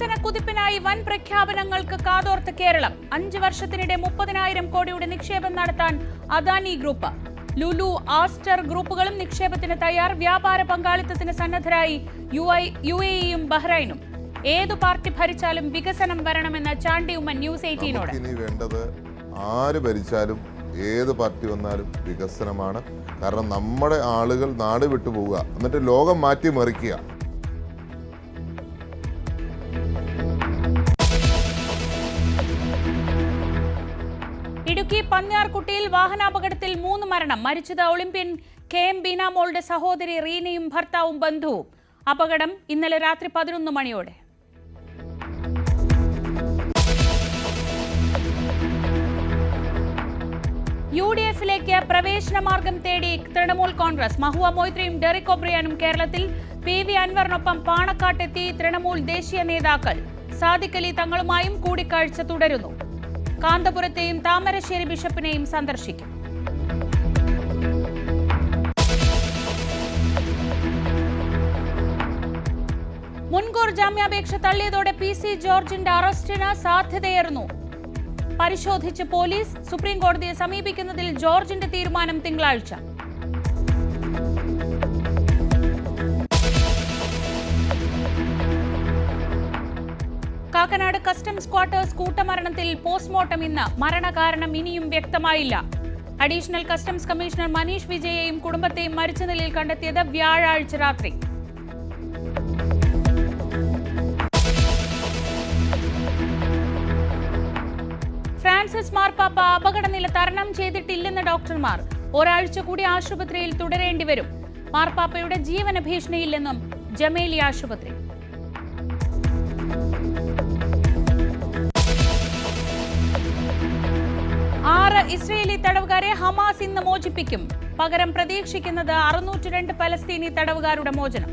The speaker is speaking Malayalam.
വികസന കുതിപ്പിനായി വൻ പ്രഖ്യാപനങ്ങൾക്ക് കാതോർത്ത് കേരളം. 5 വർഷത്തിനിടെ 30,000 കോടിയുടെ നിക്ഷേപം നടത്താൻ അദാനി ഗ്രൂപ്പ്. ലുലു, ആസ്റ്റർ ഗ്രൂപ്പുകളും നിക്ഷേപത്തിന് തയ്യാർ. വ്യാപാര പങ്കാളിത്തത്തിന് സന്നദ്ധരായി UAE-യും ബഹ്റൈനും. ഏതു പാർട്ടി ഭരിച്ചാലും വികസനം വരണമെന്ന ചാണ്ടി ഉമ്മൻ ന്യൂസ് 18നോട്. ഇനി വേണ്ടത് ആര് ഭരിച്ചാലും ഏത് പാർട്ടി വന്നാലും വികസനമാണ്. കാരണം നമ്മുടെ ആളുകൾ നാട് വിട്ടു പോവുക, എന്നിട്ട് ലോകം മാറ്റി മറിക്കുക. ഇടുക്കി പന്നിയാർകുട്ടിയിൽ വാഹനാപകടത്തിൽ 3 മരണം. മരിച്ചത് ഒളിമ്പ്യൻ KM ബീനാമോളുടെ സഹോദരി റീനയും ഭർത്താവും ബന്ധുവും. അപകടം ഇന്നലെ രാത്രി 11 മണിയോടെ. UDF-ലേക്ക് പ്രവേശന മാർഗം തേടി തൃണമൂൽ കോൺഗ്രസ്. മഹുവ മൊയ്ത്രയും ഡെറിക് ഒബ്രിയാനും കേരളത്തിൽ. PV അൻവറിനൊപ്പം പാണക്കാട്ടെത്തി തൃണമൂൽ ദേശീയ നേതാക്കൾ. സാദിഖ് അലി തങ്ങളുമായും കൂടിക്കാഴ്ച തുടരുന്നു. കാന്തപുരത്തെയും താമരശ്ശേരി ബിഷപ്പിനെയും സന്ദർശിക്കും. മുൻകൂർ ജാമ്യാപേക്ഷ തള്ളിയതോടെ PC ജോർജിന്റെ അറസ്റ്റിന് സാധ്യതയേറുന്നു. പരിശോധിച്ച് പോലീസ്. സുപ്രീം കോടതിയെ സമീപിക്കുന്നതിൽ ജോർജിന്റെ തീരുമാനം തിങ്കളാഴ്ച. കാക്കനാട് കസ്റ്റംസ് ക്വാർട്ടേഴ്സ് കൂട്ടമരണത്തിൽ പോസ്റ്റ്മോർട്ടം ഇന്ന്. മരണകാരണം ഇനിയും വ്യക്തമായില്ല. അഡീഷണൽ കസ്റ്റംസ് കമ്മീഷണർ മനീഷ് വിജയെയും കുടുംബത്തെയും മരിച്ച നിലയിൽ കണ്ടെത്തിയത് വ്യാഴാഴ്ച രാത്രി. ഫ്രാൻസിസ് മാർപ്പാപ്പ അപകടനില തരണം ചെയ്തിട്ടില്ലെന്ന് ഡോക്ടർമാർ. ഒരാഴ്ച കൂടി ആശുപത്രിയിൽ തുടരേണ്ടി വരും. മാർപ്പാപ്പയുടെ ജീവന ഭീഷണിയില്ലെന്നും ജമേലി ആശുപത്രി. ഇസ്രയേലി തടവുകാരെ ഹമാസ് ഇന്ന് മോചിപ്പിക്കും. പകരം പ്രതീക്ഷിക്കുന്നത് 602 പലസ്തീനി തടവുകാരുടെ മോചനം.